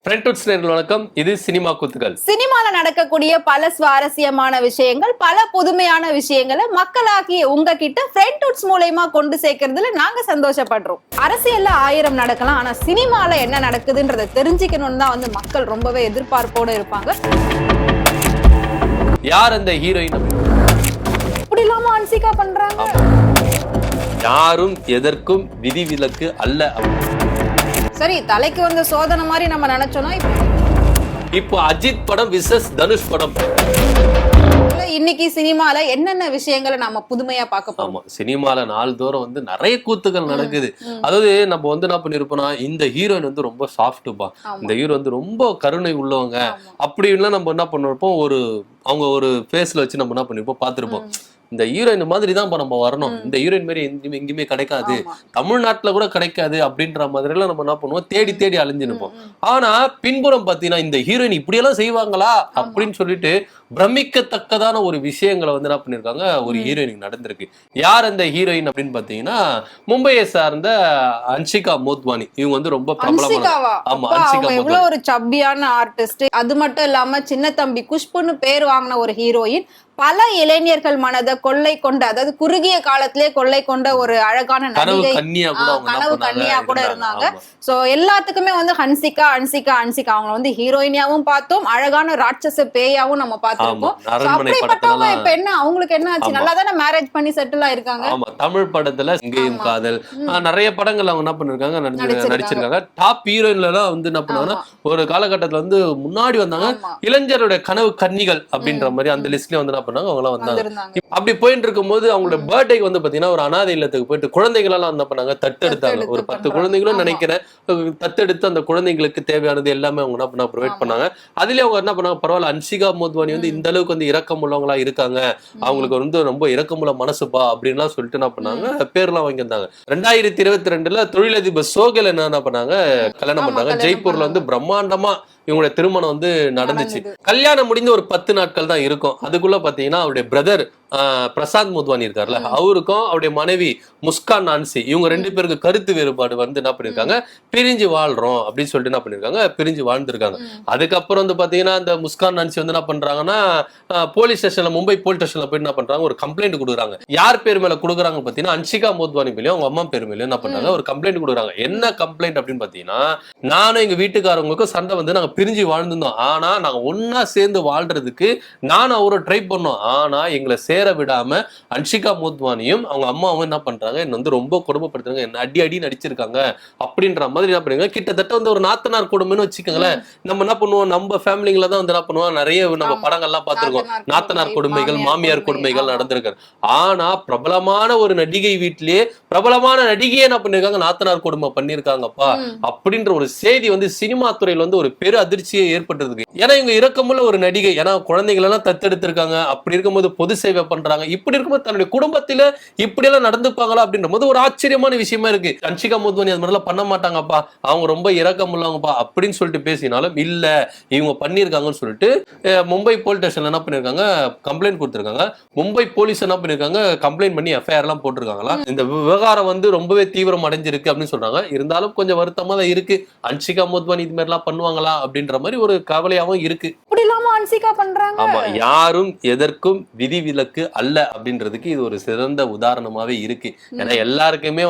ஃப்ரெண்ட்வுட்ஸ் நேயர்கள் வணக்கம். இது சினிமா குத்துகள். சினிமால நடக்கக்கூடிய பல சுவாரஸ்யமான விஷயங்கள், பல புதுமையான விஷயங்களை மக்களாகிய உங்ககிட்ட ஃப்ரெண்ட்வுட்ஸ் மூலமா கொண்டு சேர்க்கறதுல நாங்க சந்தோஷப்படுறோம். அரசியல்ல 1000 நடக்கலாம், ஆனா சினிமால என்ன நடக்குதுன்றதை தெரிஞ்சுக்கணும்னு தான் மக்கள் ரொம்பவே எதிர்பார்ப்போட இருப்பாங்க. யார் அந்த ஹீரோயின்? இப்படி இல்லாம அன்சிகா பண்றாங்க. யாரும் எதற்கும் விதிவிலக்கு அல்ல. சரி, தலைக்கு வந்த சோதனை மாதிரி நம்ம நினைச்சோம்னா இப்போ அஜித் படம் விசஸ் தனுஷ் படம். இன்னைக்கு சினிமால என்னென்ன விஷயங்களை நாம புதுமையா பார்க்க போறோம். சினிமால நாள்தோறும் நிறைய கூத்துக்கள் நடக்குது. அதாவது நம்ம என்ன பண்ணிருப்போம்னா, இந்த ஹீரோயின் ரொம்ப சாஃப்ட்டுப்பா, இந்த ஹீரோ ரொம்ப கருணை உள்ளவங்க அப்படின்லாம் நம்ம என்ன பண்ணிருப்போம், அவங்க ஒரு ஃபேஸ்ல வச்சு நம்ம என்ன பண்ணிருப்போம் பார்த்திருப்போம். இந்த ஹீரோயின் மாதிரி தான் நம்ம வரணும், இந்த ஹீரோயின் மாதிரி எங்கேயுமே கிடைக்காது, தமிழ்நாட்டுல கூட கிடைக்காது அப்படின்ற மாதிரி எல்லாம் நம்ம என்ன பண்ணுவோம், தேடி தேடி அலைஞ்சிருப்போம். ஆனா பின்புறம் பாத்தீங்கன்னா இந்த ஹீரோயின் இப்படியெல்லாம் செய்வாங்களா அப்படின்னு சொல்லிட்டு பிரமிக்கத்தக்கதான ஒரு விஷயங்களை என்ன பண்ணிருக்காங்க, ஒரு ஹீரோயினுக்கு நடந்திருக்கு. யார் அந்த ஹீரோயின் அப்படின்னு பாத்தீங்கன்னா, மும்பையை சார்ந்த அன்சிகா மோத்வானி. இவங்க ரொம்ப பிரபலமான, ஆமா, அன்சிகா எவ்வளவு ஒரு சப்பியான ஆர்டிஸ்ட். அது மட்டும் இல்லாம சின்ன தம்பி குஷ்புன்னு பேர் வாங்கின ஒரு ஹீரோயின். பல இளைஞர்கள் மனதை கொள்ளை கொண்ட, அதாவது குறுகிய காலத்திலே கொள்ளை கொண்ட ஒரு அழகான நடிகை, கனவு கன்னியா கூட இருந்தாங்க. சோ எல்லாத்துக்குமே ஹன்சிகா அன்சிகா அன்சிகா அவங்க ஹீரோயினியாவும் பார்த்தோம், அழகான ராட்சச பேயாவும் நம்ம பார்த்திருக்கோம். அப்படிப்பட்டவங்க இப்ப என்ன, அவங்களுக்கு என்ன ஆச்சு? நல்லா தானே மேரேஜ் பண்ணி செட்டில் ஆயிருக்காங்க. ஆமா, தமிழ் படத்துல இங்கேயும் காதல், நிறைய படங்கள் அவங்க என்ன பண்ணிருக்காங்க, நடிச்சிருக்காங்க. டாப் ஹீரோயின்ல எல்லாம் என்ன பண்ணுவாங்கன்னா, ஒரு காலகட்டத்துல முன்னாடி வந்தாங்க, இளைஞருடைய கனவு கன்னிகள் அப்படின்ற மாதிரி அந்த லிஸ்ட்லயே என்ன வந்தாங்க. அப்படி போயிட்டு இருக்கும்போது அவங்களோட பர்த்டேக்கு பாத்தீங்கன்னா ஒரு அனாதை இல்லத்துக்கு போயிட்டு குழந்தைகள் எல்லாம் என்ன பண்ணாங்க, தத்தெடுத்தாங்க. ஒரு 10 குழந்தைகளும் நினைக்கிறேன், தத்தெடுத்து அந்த குழந்தைங்களுக்கு தேவையானது எல்லாமே அவங்க என்ன பண்ண ப்ரொவைட் பண்ணாங்க. அதுலயே அவங்க என்ன பண்ணாங்க, பரவாயில்ல, அன்சிகா மோத்வானி இந்த அளவுக்கு இரக்கம் உள்ளவங்களா இருக்காங்க, அவங்களுக்கு ரொம்ப இரக்கமுள்ள மனசுப்பா அப்படின்லாம் சொல்லிட்டு என்ன பண்ணாங்க, பேர்லாம் வாங்கியிருந்தாங்க. 2022 தொழிலதிபர் சோகல் என்ன பண்ணாங்க, கல்யாணம் பண்ணாங்க. ஜெய்ப்பூர்ல பிரம்மாண்டமா இவங்களுடைய திருமணம் நடந்துச்சு. கல்யாணம் முடிந்து ஒரு 10 நாட்கள் தான் இருக்கும். அதுக்குள்ள பாத்தீங்கன்னா அவருடைய பிரதர் பிரசாந்த் மோத்வானி இருக்காருல்ல, அவருக்கும் அவருடைய மனைவி முஸ்கான் நான்சி, இவங்க 2 பேருக்கு கருத்து வேறுபாடு என்ன பண்ணிருக்காங்க, பிரிஞ்சு வாழ்றோம் அப்படின்னு சொல்லிட்டு என்ன பண்ணிருக்காங்க, பிரிஞ்சு வாழ்ந்துருக்காங்க. அதுக்கப்புறம் பாத்தீங்கன்னா இந்த முஸ்கான் நான்சி என்ன பண்றாங்கன்னா, போலீஸ் ஸ்டேஷன்ல, மும்பை போலீஸ் ஸ்டேஷன்ல போய் என்ன பண்றாங்க, ஒரு கம்ப்ளைண்ட் கொடுக்குறாங்க. யார் பேர் மேல கொடுக்குறாங்க பாத்தீங்கன்னா, அன்சிகா மோத்வானி மேலயும் அவங்க அம்மா பேர் மேலயும் என்ன பண்றாங்க, ஒரு கம்ப்ளைண்ட் கொடுக்குறாங்க. என்ன கம்ப்ளைண்ட் அப்படின்னு பாத்தீங்கன்னா, நானும் எங்க வீட்டுக்காரங்களுக்கும் சண்டை நாங்க பிரிஞ்சு வாழ்ந்துருந்தோம், ஆனா நாங்க ஒன்னா சேர்ந்து வாழ்றதுக்கு நானும் அவரை ட்ரை பண்ணோம், ஆனா எங்களை சேர விடாம அன்சிகா மோத்வானியும் அவங்க அம்மாவும் என்ன பண்றாங்க, என்ன ரொம்ப கொடுமைப்படுத்துறாங்க, என்ன அடி நடிச்சிருக்காங்க அப்படின்ற மாதிரி என்ன பண்ணுங்க. கிட்டத்தட்ட ஒரு நாத்தனார் கொடுமைன்னு வச்சுக்கோங்களேன். நம்ம என்ன பண்ணுவோம், நம்ம ஃபேமிலிங்கள தான் என்ன பண்ணுவோம், நிறைய நம்ம படங்கள்லாம் பார்த்திருக்கோம், நாத்தனார் கொடுமைகள், மாமியார் கொடுமைகள் நடந்திருக்கு. ஆனா பிரபலமான ஒரு நடிகை வீட்டிலேயே பிரபலமான நடிகையே என்ன பண்ணிருக்காங்க, நாத்தனார் கொடுமை பண்ணிருக்காங்கப்பா அப்படின்ற ஒரு செய்தி சினிமா துறையில ஒரு பெரு அதிர்ச்சியை ஏற்பட்டிருக்கு. ஏன்னா இவங்க இரக்கமுள்ள ஒரு நடிகை, ஏன்னா குழந்தைகள் எல்லாம் தத்தெடுத்திருக்காங்க. அப்படி இருக்கும்போது பொது சேவை பண்றாங்க. இப்படி இருக்கும்போது தன்னுடைய குடும்பத்தில இப்படி எல்லாம் நடந்துப்பாங்களா அப்படின்ற போது ஒரு ஆச்சரியமான விஷயமா இருக்கு. அன்சிகா மோத்வானி அது மாதிரிலாம் பண்ண மாட்டாங்கப்பா, அவங்க ரொம்ப இரக்கம் உள்ளவங்கப்பா அப்படின்னு சொல்லிட்டு பேசினாலும் இல்ல, இவங்க பண்ணிருக்காங்கன்னு சொல்லிட்டு மும்பை போலீஸ் ஸ்டேஷன்ல என்ன பண்ணிருக்காங்க, கம்ப்ளைண்ட் கொடுத்திருக்காங்க. மும்பை போலீஸ் என்ன பண்ணிருக்காங்க, கம்ப்ளைண்ட் பண்ணி எஃப்ஐஆர் எல்லாம் போட்டிருக்காங்களா. இந்த விவகாரம் ரொம்பவே தீவிரம் அடைஞ்சிருக்கு அப்படின்னு சொல்றாங்க. இருந்தாலும் கொஞ்சம் வருத்தமா தான் இருக்கு. அன்சிகா மோத்வானி இது மாதிரி எல்லாம் பண்ணுவாங்களா அப்படின்ற மாதிரி ஒரு கவலையாவும் இருக்கு. ஆமா, யாரும் எதற்கும் விதிவிலக்கு அல்ல அப்படின்றதுக்கு இது ஒரு சிறந்த உதாரணமாவே இருக்கு. ஏன்னா எல்லாருக்குமே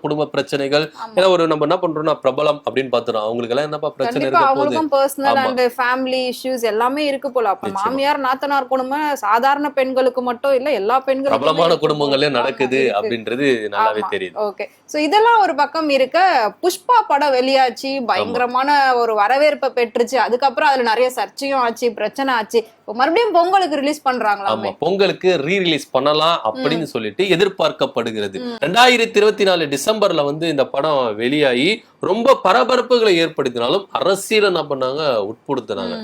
குடும்ப பிரச்சனைகள், ஏன்னா ஒரு நம்ம என்ன பண்றோம்னா பிரபலம் அப்படின்னு பாத்துறோம், அவங்களுக்கு எல்லாம் என்னப்பா பிரச்சனை இருக்க போகுது, பர்சனல் அண்ட் ஃபேமிலி இஷ்யூஸ் எல்லாமே இருக்கு போல. அப்ப மாமியார் நாத்தனார் குடும்பம் சாதாரண பெண்களுக்கு மட்டும் இல்ல, எல்லா பெண்களுக்கும் பிரபலமான குடும்பங்களே நடக்குது அப்படின்றது நல்லாவே தெரியுது. ஓகே, சோ இதெல்லாம் ஒரு பக்கம் இருக்க, புஷ்பா படம் வெளியாச்சு, பயங்கரமான ஒரு வரவேற்பை பெற்றுச்சு. அதுக்கப்புறம் அதுல நிறைய சர்ச்சையும் ஆச்சு, பிரச்சனை ஆச்சு. மறுபடியும் பொங்கலுக்கு ரிலீஸ் பண்றாங்களா? பொங்கலுக்கு ரீ-ரிலீஸ் பண்ணலாம் அப்படின்னு சொல்லிட்டு எதிர்பார்க்கப்படுகிறது. 2024 டிசம்பர்ல இந்த படம் வெளியாகி ரொம்ப பரபரப்புகளை ஏற்படுத்தினாலும் அரசியல் என்ன பண்ணாங்க, உட்படுத்தினாங்க.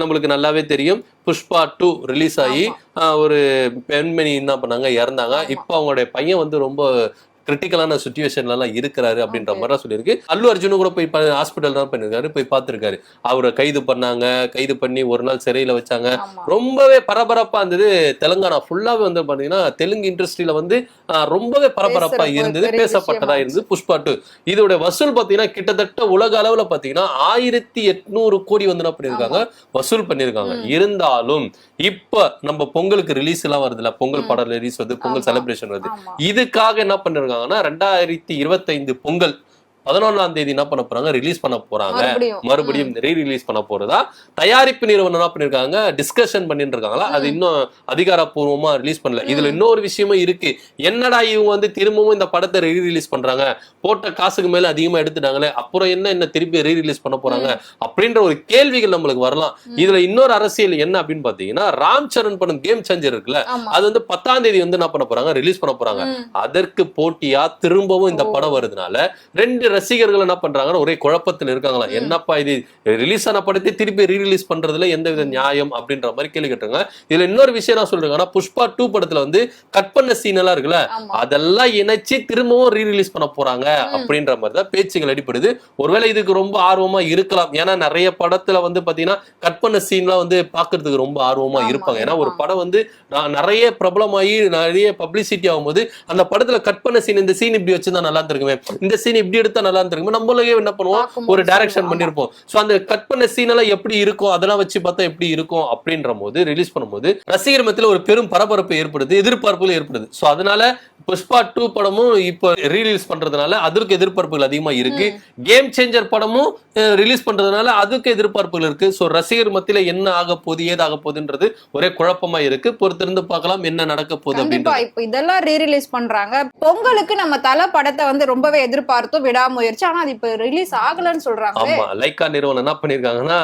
நம்மளுக்கு நல்லாவே தெரியும், புஷ்பா 2 ரிலீஸ் ஆகி ஒரு பெண்மணி என்ன பண்ணாங்க, இறந்தாங்க. இப்ப அவங்களுடைய பையன் ரொம்ப கிரிட்டிக்கலான சுச்சுவேஷன்ல எல்லாம் இருக்கிறாரு அப்படின்ற மாதிரி சொல்லியிருக்கு. அல்லு அர்ஜுனும் கூட போய் ஹாஸ்பிட்டல் தான் பண்ணிருக்காரு, போய் பார்த்திருக்காரு. அவரை கைது பண்ணாங்க, கைது பண்ணி ஒரு நாள் சிறையில வச்சாங்க. ரொம்பவே பரபரப்பா இருந்தது. தெலுங்கானா ஃபுல்லாவே வந்து பாத்தீங்கன்னா தெலுங்கு இண்டஸ்ட்ரியில வந்து ரொம்பவே பரபரப்பா இருந்தது, பேசப்பட்டதா இருந்தது புஷ்பா 2. இதோட வசூல் பாத்தீங்கன்னா கிட்டத்தட்ட உலக அளவுல பாத்தீங்கன்னா 1800 கோடி வந்து என்ன பண்ணிருக்காங்க, வசூல் பண்ணிருக்காங்க. இருந்தாலும் இப்ப நம்ம பொங்கலுக்கு ரிலீஸ் எல்லாம் வருதுல, பொங்கல் படம் ரிலீஸ் வருது, பொங்கல் செலிப்ரேஷன் வருது, இதுக்காக என்ன பண்ணிருக்காங்கன்னா 2025 பொங்கல் 11ஆம் தேதி என்ன பண்ண போறாங்க, ரிலீஸ் பண்ண போறாங்க. மறுபடியும் ரீ ரிலீஸ் பண்ண போறதா தயாரிப்பு நிறுவனம் என்ன பண்ணிருக்காங்க, டிஸ்கஷன் பண்ணிட்டு இருக்காங்களா. அது இன்னும் அதிகாரப்பூர்வமா ரிலீஸ் பண்ணல. இதுல இன்னொரு விஷயமும் இருக்கு. என்னடா இவங்க வந்து திரும்பவும் இந்த படத்தை ரீ ரிலீஸ் பண்றாங்க, போட்ட காசுக்கு மேல அதிகமா எடுத்துட்டாங்களே, அப்புறம் என்ன திருப்பி ரீ ரிலீஸ் பண்ண போறாங்க அப்படின்ற ஒரு கேள்விகள் நம்மளுக்கு வரலாம். இதுல இன்னொரு அரசியல் என்ன அப்படின்னு பாத்தீங்கன்னா, ராம் சரண் படம் கேம் சேஞ்சர் இருக்குல்ல, அது வந்து 10ஆம் தேதி வந்து என்ன பண்ண போறாங்க, ரிலீஸ் பண்ண போறாங்க. அதற்கு போட்டியா திரும்பவும் இந்த படம் வருதுனால ரெண்டு ரசிகர்கள் என்ன பண்றாங்கன்னா ஒரே குழப்பத்தில் இருக்காங்களா. என்னப்பா இது, ரிலீஸ் ஆன படத்தை திருப்பி ரீ ரிலீஸ் பண்றதுல எந்த வித நியாயம் அப்படின்ற மாதிரி கேள்வி கேட்டாங்க. இதுல இன்னொரு விஷயம் நான் சொல்றேன், புஷ்பா 2 படத்துல வந்து கட் பண்ண சீன் எல்லாம் இருக்குல்ல, அதெல்லாம் இணைச்சு திரும்பவும் ரீ ரிலீஸ் பண்ண போறாங்க அப்படின்ற மாதிரி தான் பேச்சுகள் அடிப்படுது. ஒருவேளை இதுக்கு ரொம்ப ஆர்வமா இருக்கலாம். ஏன்னா நிறைய படத்துல வந்து பாத்தீங்கன்னா கட் பண்ண சீன்லாம் வந்து பாக்குறதுக்கு ரொம்ப ஆர்வமா இருப்பாங்க. ஏன்னா ஒரு படம் வந்து நிறைய பிரபலமாயி நிறைய பப்ளிசிட்டி ஆகும்போது அந்த படத்துல கட் பண்ண சீன், இந்த சீன் இப்படி வச்சிருந்தா நல்லா இருந்திருக்குமே, இந்த சீன் இப்படி எடுத்தா நல்லா இருந்திருக்குமே, நம்மளே என்ன பண்ணுவோம், ஒரு டைரக்ஷன் பண்ணிருப்போம். சோ அந்த கட் பண்ண சீன் எல்லாம் எப்படி இருக்கும், அதெல்லாம் வச்சு பார்த்தா எப்படி இருக்கும் அப்படின்ற போது ரிலீஸ் பண்ணும்போது ரசிகர் மத்தியில ஒரு பெரும் பரபரப்பு ஏற்படுது, எதிர்பார்ப்புகள் ஏற்படுது. சோ அதனால புஷ்பா 2 படமும் இப்போ ரீலீஸ் பண்றதுனால அதற்கு எதிர்பார்ப்புகள் அதிகமா இருக்கு. கேம் சேஞ்சர் படமும் ரிலீஸ் பண்றதுனால அதுக்கு எதிர்பார்ப்புகள் இருக்கு. சோ ரசிகர் மத்தியில என்ன ஆக போகுது, ஏதாக போகுதுன்றது ஒரே குழப்பமா இருக்கு. பொறுத்திருந்து பார்க்கலாம் என்ன நடக்க போகுது அப்படின்றது. இப்போ இதெல்லாம் ரீ ரிலீஸ் பண்றாங்க. பொங்கலுக்கு நம்ம தல படத்தை வந்து ரொம்பவே எதிர்பார்த்தோம், விடாமுயற்சி. ஆனா அது இப்ப ரிலீஸ் ஆகலன்னு சொல்றாங்க. ஆமா, லைக்கா நிறுவனம் என்ன பண்ணிருக்காங்கன்னா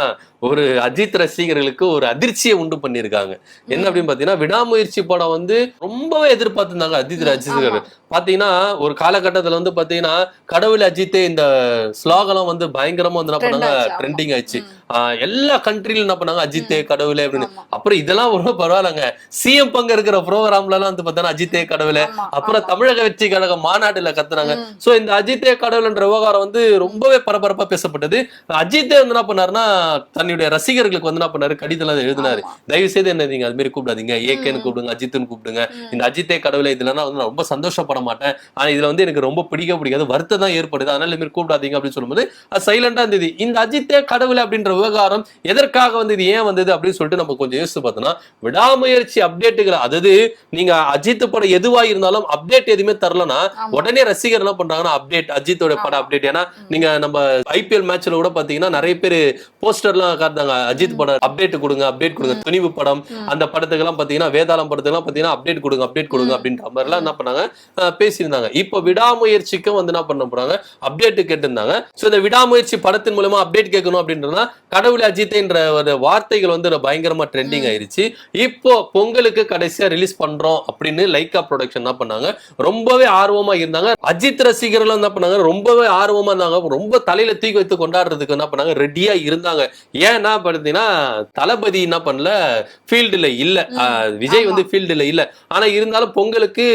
ஒரு அஜித் ரசிகர்களுக்கு ஒரு அதிர்ச்சியை உண்டு பண்ணிருக்காங்க. என்ன அப்படின்னு பாத்தீங்கன்னா, விடாமுயற்சி படம் வந்து ரொம்பவே எதிர்பார்த்திருந்தாங்க அஜித் ரசிகர்கள். பாத்தீங்கன்னா ஒரு காலகட்டத்துல வந்து பாத்தீங்கன்னா கடவுள் அஜித்தே இந்த ஸ்லோகனம் வந்து பயங்கரமா வந்து என்ன பண்ணாங்க, ட்ரெண்டிங் ஆயிடுச்சு. எல்லா கண்ட்ரிலும் என்ன பண்ணாங்க, அஜித்தே கடவுளே அப்படின்னு. அப்புறம் இதெல்லாம் ரொம்ப பரவாயில்லங்க, சிஎம் பங்கு இருக்கிற ப்ரோக்ராம்ல எல்லாம் வந்து பாத்தீங்கன்னா அஜித்தே கடவுளே, அப்புறம் தமிழக வெற்றி கழக மாநாட்டுல கத்துனாங்க. சோ இந்த அஜித்தே கடவுள்ன்ற விவகாரம் வந்து ரொம்பவே பரபரப்பா பேசப்பட்டது. அஜித்தே வந்து என்ன பண்ணாருன்னா தன்னுடைய ரசிகர்களுக்கு வந்து என்ன பண்ணாரு, கடிதம் எழுதினாரு. தயவு செய்து என்ன நீங்க அது மாதிரி கூப்பிடாதீங்க, ஏகேன்னு கூப்பிடுங்க, அஜித்னு கூப்பிடுங்க, இந்த அஜித்தே கடவுளே இதுல வந்து ரொம்ப சந்தோஷப்பட மாட்டேன், ஆனா இதுல வந்து எனக்கு ரொம்ப பிடிக்காது, வருத்தம் தான் ஏற்படுது, அதனால இது மாதிரி கூப்பிடாதீங்க அப்படின்னு சொல்லும்போது அது சைலண்டா இருந்தது. இந்த அஜித்தே கடவுளே அப்படின்ற விவகாரம் எதற்காக வந்து இது ஏன் வந்தது அப்படின்னு சொல்லிட்டு நம்ம கொஞ்சம் யோசிச்சு பார்த்தோம்னா, விடாமுயற்சி அப்டேட்டுகள், அதாவது நீங்க அஜித் படம் எதுவா இருந்தாலும் அப்டேட் எதுவுமே தரலன்னா உடனே ரசிகர் என்ன பண்றாங்கன்னா அப்டேட், அஜித்தோட படம் அப்டேட். ஏன்னா நீங்க நம்ம ஐபிஎல் மேட்ச்ல கூட பாத்தீங்கன்னா நிறைய பேர் போஸ்டர்லாம் காட்டுறாங்க, அஜித் படம் அப்டேட் கொடுங்க, அப்டேட் கொடுங்க, துணிவு படம் அந்த படத்துக்கு எல்லாம் பாத்தீங்கன்னா, வேதாளம் படத்துக்கு எல்லாம் பாத்தீங்கன்னா அப்டேட் கொடுங்க, அப்டேட் கொடுங்க அப்படின்ற மாதிரி எல்லாம் என்ன பண்ணாங்க பேசியிருந்தாங்க. இப்போ விடாமுயற்சிக்கும் வந்து என்ன பண்ண போறாங்க, அப்டேட் கேட்டிருந்தாங்க. சோ இந்த விடாமுயற்சி படத்தின் மூலமா அப்டேட் கேட்கணும் அப்படின்றதுனா கடவுள் அஜித் என்ற வார்த்தைகள் வந்து பயங்கரமா ட்ரெண்டிங் ஆயிருச்சு. இப்போ பொங்கலுக்கு கடைசியா ரிலீஸ் பண்றோம் அப்படின்னு லைக்கா ப்ரொடக்ஷன் என்ன பண்ணாங்க, ரொம்பவே ஆர்வமா இருந்தாங்க. அஜித் ரசிகர்கள் என்ன பண்ணாங்க, ரொம்பவே ஆர்வமா இருந்தாங்க, ரொம்ப தலையில தூக்கி வைத்து கொண்டாடுறதுக்கு என்ன பண்ணாங்க, ரெடியா இருந்தாங்க. ஏன்னா பாத்தீங்கன்னா தளபதி என்ன பண்ணல, ஃபீல்டுல இல்ல, விஜய் வந்து ஃபீல்டுல இல்ல. ஆனா இருந்தாலும் பொங்கலுக்கு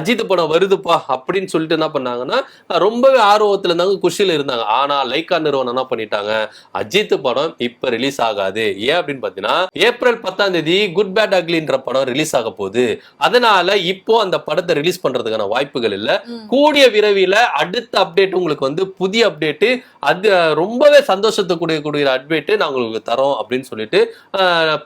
அஜித் படம் வருதுப்பா அப்படின்னு சொல்லிட்டு என்ன பண்ணாங்கன்னா ரொம்பவே ஆர்வத்துல இருந்தாங்க, குஷியில இருந்தாங்க. ஆனா லைக்கா நிறுவனம் என்ன பண்ணிட்டாங்க, அஜித் படம் இப்ப ரிலீஸ் ஆகாது. ஏன் அப்படின்னு பாத்தீங்கன்னா, ஏப்ரல் 10ஆம் தேதி குட் பேட் அக்லின்ற படம் ரிலீஸ் ஆக போகுது. அதனால இப்போ அந்த படத்தை ரிலீஸ் பண்றதுக்கான வாய்ப்புகள் இல்ல. கூடிய விரைவில் அடுத்த அப்டேட் உங்களுக்கு வந்து புதிய அப்டேட், அது ரொம்பவே சந்தோஷத்துக்கூடிய அப்டேட் நான் உங்களுக்கு தரோம் அப்படின்னு சொல்லிட்டு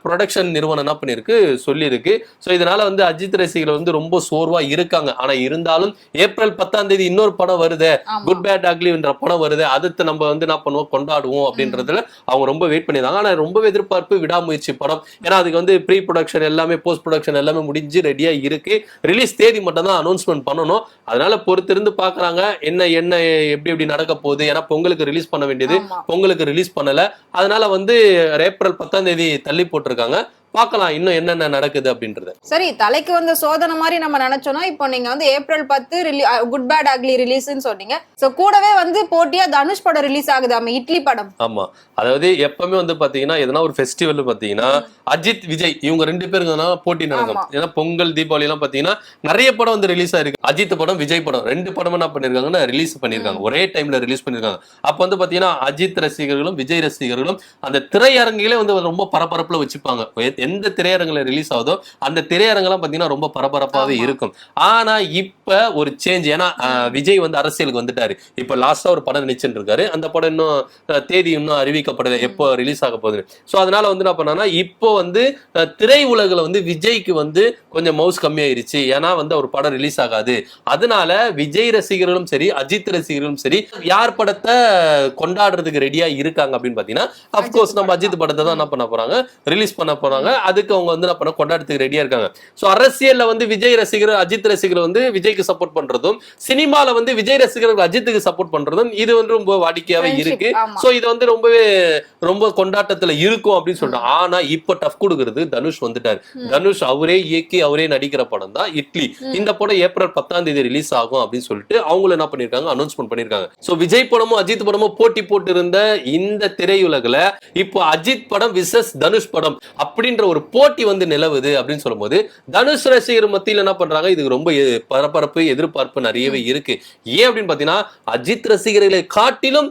ப்ரொடக்ஷன் நிறுவனம் என்ன பண்ணிருக்கு, சொல்லியிருக்கு. சோ இதனால வந்து அஜித் ரசிகர்கள் வந்து ரொம்ப சோர்வா இருக்காங்க. ஆனா இருந்தாலும் ஏப்ரல் 10ஆம் தேதி இன்னொரு படம் வருது, குட் பேட் அக்லி என்ற படம் வருது, அடுத்து நம்ம வந்து என்ன பண்ணுவோம், கொண்டாடுவோம் அப்படின்றதுல அவங்க ரொம்ப வெயிட் பண்ணிருந்தாங்க. ஆனா ரொம்பவே எதிர்பார்ப்பு விடாமுயற்சி படம். ஏன்னா அதுக்கு வந்து ப்ரீ ப்ரொடக்ஷன் எல்லாமே, போஸ்ட் ப்ரொடக்ஷன் எல்லாமே முடிஞ்சு ரெடியா இருக்கு. ரிலீஸ் தேதி மட்டும் தான் அனௌன்ஸ்மெண்ட் பண்ணணும். அதனால பொறுத்திருந்து பாக்குறாங்க என்ன எப்படி நடக்க போகுது. ஏன்னா பொங்கலுக்கு ரிலீஸ் பண்ண வேண்டியது பொங்கலுக்கு ரிலீஸ் பண்ணல. அதனால வந்து ஏப்ரல் 10ஆம் தேதி தள்ளி போட்டிருக்காங்க. பார்க்கலாம் இன்னும் என்னென்ன நடக்குது அப்படின்றது. சரி, தலைக்கு வந்த சோதனை மாதிரி நம்ம நினைச்சோம்னா, இப்போ நீங்க வந்து ஏப்ரல் 10 குட் பேட் அக்லி ரிலீஸ்ன்னு சொன்னீங்க. சோ கூடவே வந்து போட்டியா தனுஷ் படம் ரிலீஸ் ஆகுது, ஆமா, இட்லி படம். ஆமா, அதாவது எப்பவுமே வந்து பாத்தீங்கன்னா எதனா ஒரு ஃபெஸ்டிவல் பாத்தீங்கன்னா அஜித் விஜய் இவங்க 2 பேருக்கு போட்டி நடக்கும். ஏன்னா பொங்கல் தீபாவளி எல்லாம் பாத்தீங்கன்னா நிறைய படம் வந்து ரிலீஸ் ஆயிருக்கு. அஜித் படம் விஜய் படம் 2 படமும் என்ன பண்ணிருக்காங்கன்னா ரிலீஸ் பண்ணிருக்காங்க, ஒரே டைம்ல ரிலீஸ் பண்ணிருக்காங்க. அப்ப வந்து பாத்தீங்கன்னா அஜித் ரசிகர்களும் விஜய் ரசிகர்களும் அந்த திரையரங்கிலே வந்து ரொம்ப பரபரப்புல வச்சுப்பாங்க. எந்த திரையரங்குல ரிலீஸ் ஆகுதோ அந்த திரையரங்கெல்லாம் பாத்தீங்கன்னா ரொம்ப பரபரப்பாவே இருக்கும். ஆனா இப்ப ஒரு சேஞ்ச், ஏன்னா விஜய் வந்து அரசியலுக்கு வந்துட்டாரு. இப்ப லாஸ்டா ஒரு படம் நினைச்சுட்டு இருக்காரு. அந்த படம் இன்னும் தேதி இன்னும் அறிவிக்கப்படல எப்போ ரிலீஸ் ஆக போகுது. சோ அதனால வந்து என்ன பண்ணாங்கன்னா இப்போ வந்து திரை உலகில வந்து விஜய்க்கு வந்து கொஞ்சம் மவுஸ் கம்மியாயிருச்சு. ஏன்னா வந்து ஒரு படம் ரிலீஸ் ஆகாது. அதனால விஜய் ரசிகர்களும் சரி அஜித் ரசிகர்களும் சரி யார் படத்தை கொண்டாடுறதுக்கு ரெடியா இருக்காங்க அப்படின்னு பாத்தீங்கன்னா அப்கோர்ஸ் நம்ம அஜித் படத்தை தான் என்ன பண்ண போறாங்க, ரிலீஸ் பண்ண போறாங்க. அதுக்கு அவங்க வந்து என்ன பண்ண கொண்டாடுறதுக்கு ரெடியா இருக்காங்க. சோ அரசியல்ல வந்து விஜய் ரசிகர் அஜித் ரசிகர் வந்து விஜய்க்கு சப்போர்ட் பண்றதும், சினிமால வந்து விஜய் ரசிகர்கள் அஜித்துக்கு சப்போர்ட் பண்றதும் இது வந்து ரொம்ப வாடிக்கையாவே இருக்கு. சோ இது வந்து ரொம்ப கொண்டாட்டத்துல இருக்கும் அப்படின்னு சொல்றோம். ஆனா இப்ப டஃப் கொடுக்கிறது தனுஷ் வந்துட்டாரு. தனுஷ் அவரே இயக்கி அவரே நடிக்கிற படம் தான் இட்லி. இந்த படம் ஏப்ரல் 10 ரிலீஸ் ஆகும் அப்படின்னு சொல்லிட்டு அவங்களும் என்ன பண்ணிருக்காங்க, அனௌன்ஸ்மெண்ட் பண்ணிருக்காங்க. சோ விஜய் படமும் அஜித் படமும் போட்டி போட்டு இருந்த இந்த திரையுலகில இப்போ அஜித் படம் விசஸ் தனுஷ் படம் அப்படின்ற ஒரு போட்டி வந்து நிலவுது அப்படின்னு சொல்லும்போது தனுஷ் ரசிகர் மத்தியில் என்ன பண்றாங்க, இதுக்கு ரொம்ப பரபரப்பு எதிர்பார்ப்பு நிறையவே இருக்கு. ஏன் அப்படின்னு பாத்தீங்கன்னா அஜித் ரசிகர்களை காட்டிலும்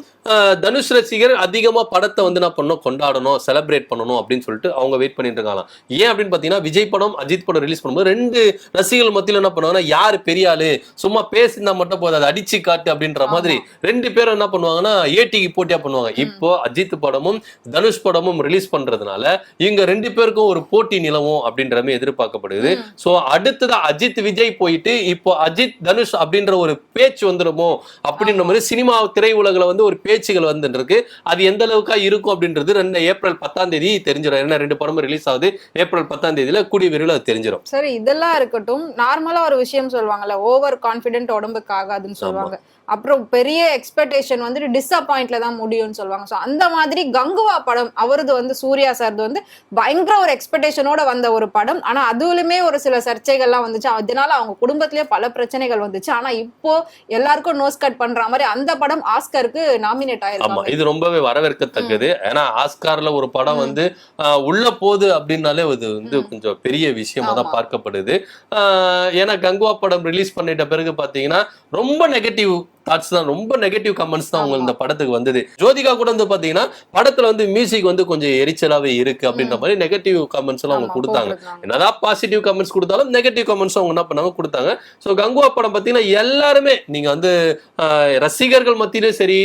தனுஷ் ரசிகர் அதிகமா படத்தை வந்து என்ன பண்ணணும், கொண்டாடணும், செலிப்ரேட் பண்ணணும் அப்படின்னு சொல்லிட்டு அவங்க வெயிட் பண்ணிட்டு இருக்காங்க. ஏன் அப்படின்னு பாத்தீங்கன்னா விஜய் படம் அஜித் படம் ரிலீஸ் பண்ணும்போது 2 ரசிகர்கள் மத்தியில் என்ன பண்ணுவாங்கன்னா யாரு பெரிய ஆளு, சும்மா பேசினா மட்டும் போதாது அடிச்சு காட்டு அப்படின்ற மாதிரி 2 பேரும் என்ன பண்ணுவாங்கன்னா ஏடிக்கு போட்டியா பண்ணுவாங்க. இப்போ அஜித் படமும் தனுஷ் படமும் ரிலீஸ் பண்றதுனால இவங்க 2 பேருக்கும் ஒரு போட்டி நிலவும் அப்படின்றமே எதிர்பார்க்கப்படுது. சோ அடுத்ததா அஜித் விஜய் போயிட்டு இப்போ அஜித் தனுஷ் அப்படின்ற ஒரு பேச்சு வந்துடுமோ அப்படின்ற மாதிரி சினிமா திரையுலகில் வந்து ஒரு பேச்சுகள் வந்து இருக்கு. அது எந்த அளவுக்கா இருக்கும் அப்படின்றது ஏப்ரல் 10 தெரிஞ்சிடும். ஏன்னா 2 படமும் ரிலீஸ் ஆகுது ஏப்ரல் 10 கூடிய விரைவில் அது தெரிஞ்சிடும். சரி, இதெல்லாம் இருக்கட்டும். நார்மலா ஒரு விஷயம் சொல்லுவாங்கல்ல, ஓவர் கான்பிடென்ட் உடம்புக்கு ஆகாதுன்னு சொல்லுவாங்க. அப்புறம் பெரிய எக்ஸ்பெக்டேஷன் வந்துட்டு டிசப்பாயிண்ட்ல தான் முடியும்னு சொல்லுவாங்க. ஸோ அந்த மாதிரி கங்குவா படம் அவரது வந்து சூர்யா சார்து வந்து பயங்கர ஒரு எக்ஸ்பெக்டேஷனோட வந்த ஒரு படம். ஆனா அதுலயுமே ஒரு சில சர்ச்சைகள்லாம் வந்துச்சு. அதனால அவங்க குடும்பத்திலேயே பல பிரச்சனைகள் வந்துச்சு. ஆனா இப்போ எல்லாருக்கும் நோஸ் கட் பண்ற மாதிரி அந்த படம் ஆஸ்கருக்கு நாமினேட் ஆயிருக்கு. இது ரொம்பவே வரவேற்கத்தக்கது. ஏன்னா ஆஸ்கார்ல ஒரு படம் வந்து உள்ள போகுது அப்படின்னாலே அது வந்து கொஞ்சம் பெரிய விஷயமா தான் பார்க்கப்படுது. ஏன்னா கங்குவா படம் ரிலீஸ் பண்ணிட்ட பிறகு பாத்தீங்கன்னா ரொம்ப நெகட்டிவ் தாட்ஸ் தான், ரொம்ப நெகட்டிவ் கமெண்ட்ஸ் தான் அவங்க இந்த படத்துக்கு வந்தது. ஜோதிகா கூட வந்து பாத்தீங்கன்னா படத்துல வந்து மியூசிக் வந்து கொஞ்சம் எரிச்சலாவே இருக்கு அப்படின்ற மாதிரி நெகட்டிவ் கமெண்ட்ஸ் எல்லாம் அவங்க கொடுத்தாங்க. என்னதான் பாசிட்டிவ் கமெண்ட்ஸ் கொடுத்தாலும் நெகட்டிவ் கமெண்ட்ஸ் அவங்க என்ன பண்ணாங்க கொடுத்தாங்க. ஸோ கங்குவா படம் பாத்தீங்கன்னா எல்லாருமே நீங்க வந்து ரசிகர்கள் மத்தியிலும் சரி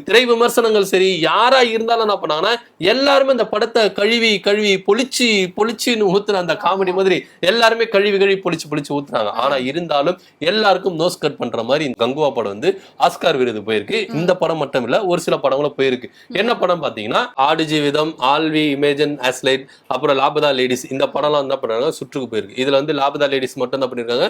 திரை விமர்சனங்கள் சரி யாரா இருந்தாலும் என்ன பண்ணாங்கன்னா எல்லாருமே இந்த படத்தை கழுவி கழுவி பொழிச்சுன்னு ஊத்துன அந்த காமெடி மாதிரி எல்லாருமே கழுவி பொழிச்சு ஊத்துனாங்க. ஆனா இருந்தாலும் எல்லாருக்கும் நோஸ் கட் பண்ற மாதிரி கங்குவா படம் வந்து ஆஸ்கார் விருது போயிருக்கு. இந்த படம் மட்டும் இல்ல, ஒரு சில படங்களும் போயிருக்கு. என்ன படம் பாத்தீங்கன்னா ஆடு ஜீவிதம், ஆல்வி, இமேஜின் ஆஸ்லைட், அப்புறம் லாபதா லேடிஸ், இந்த படம்லாம் என்ன பண்றாங்க சுற்றுக்கு போயிருக்கு. இதுல வந்து லாபதா லேடிஸ் மட்டும் தான் பண்ணிருக்காங்க,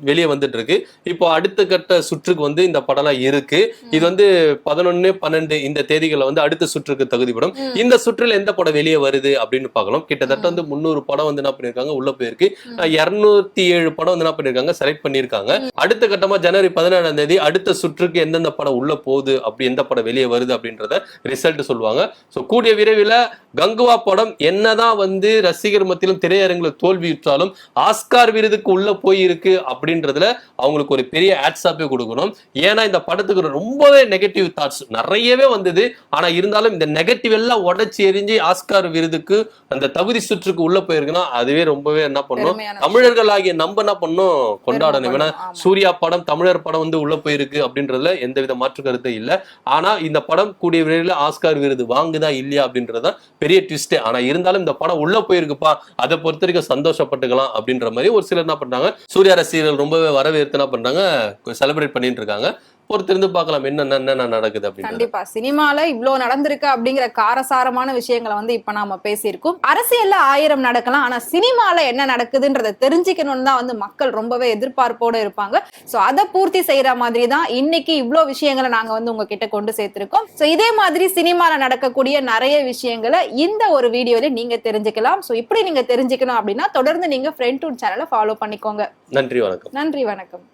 வெளியே வந்துட்டு இருக்கு. இப்போ அடுத்த கட்ட சுற்றுக்கு வந்து இந்த படம்லாம் இருக்கு. இது வந்து 11, 12 இந்த தேதிகளை வந்து அடுத்த சுற்றுக்கு தகுதிப்படும். இந்த சுற்றுல எந்த படம் வெளியே வருது அப்படின்னு பார்க்கலாம். கிட்டத்தட்ட வந்து 300 படம் வந்து என்ன பண்ணிருக்காங்க உள்ள போயிருக்கு. 207 படம் வந்து என்ன பண்ணிருக்காங்க செலக்ட் பண்ணிருக்காங்க. அடுத்த கட்டமா ஜனவரி 17 அடுத்த சுற்றுக்கு எந்தெந்த படம் உள்ள போகுது, அப்படி எந்த படம் வெளியே வருது அப்படின்றத ரிசல்ட் சொல்லுவாங்க. சோ கூடிய விரைவில் கங்குவா படம் என்னதான் வந்து ரசிகர் மத்தியிலும் திரையரங்குல தோல்வியுற்றாலும் ஆஸ்கார் விருதுக்கு உள்ள போயிருக்கு அப்படின்றதுல அவங்களுக்கு ஒரு பெரிய ஆட்ஸாப்பே கொடுக்கணும். ஏன்னா இந்த படத்துக்கு ரொம்பவே நெகட்டிவ் தாட்ஸ் நிறையவே வந்தது. ஆனா இருந்தாலும் இந்த நெகட்டிவ் எல்லாம் உடைச்சு எரிஞ்சு ஆஸ்கார் விருதுக்கு அந்த தகுதி சுற்றுக்கு உள்ள போயிருக்குன்னா அதுவே ரொம்பவே என்ன பண்ணும், தமிழர்கள் ஆகிய நம்ம என்ன பண்ணும் கொண்டாடணும். ஏன்னா சூர்யா படம் தமிழர் படம் வந்து உள்ள போயிருக்கு அப்படின்றதுல எந்தவித மாற்று கருத்து இல்ல. ஆனா இந்த படம் கூடிய விரைவில் ஆஸ்கார் விருது வாங்குதா இல்லையா அப்படின்றத பெரிய ட்விஸ்ட். ஆனா இருந்தாலும் இந்த படம் உள்ள போயிருக்குப்பா, அதை பொறுத்த வரைக்கும் சந்தோஷப்பட்டுக்கலாம் அப்படின்ற மாதிரி ஒரு சிலர் என்ன பண்றாங்க, சூர்யா ரசிகர்கள் ரொம்பவே வரவேற்று என்ன பண்றாங்க செலிப்ரேட் பண்ணிட்டு இருக்காங்க. பொறுத்திருந்து பார்க்கலாம் என்ன நடக்குது அப்படின்னு. கண்டிப்பா சினிமால இவ்வளவு நடந்திருக்கு அப்படிங்கிற காரசாரமான விஷயங்களை வந்து இப்ப நாம பேசியிருக்கோம். அரசியல்ல 1000 நடக்கலாம், ஆனா சினிமால என்ன நடக்குதுன்றதை தெரிஞ்சுக்கணும்னு தான் வந்து மக்கள் ரொம்பவே எதிர்பார்ப்போட இருப்பாங்க. சோ அதை பூர்த்தி செய்யற மாதிரி தான் இன்னைக்கு இவ்வளவு விஷயங்களை நாங்க வந்து உங்ககிட்ட கொண்டு சேர்த்திருக்கோம். சோ இதே மாதிரி சினிமால நடக்கக்கூடிய நிறைய விஷயங்களை இந்த ஒரு வீடியோல நீங்க தெரிஞ்சுக்கலாம். சோ இப்படி நீங்க தெரிஞ்சுக்கணும் அப்படின்னா தொடர்ந்து நீங்க ஃப்ரெண்ட் டூன் சேனலை ஃபாலோ பண்ணிக்கோங்க. நன்றி வணக்கம். நன்றி வணக்கம்.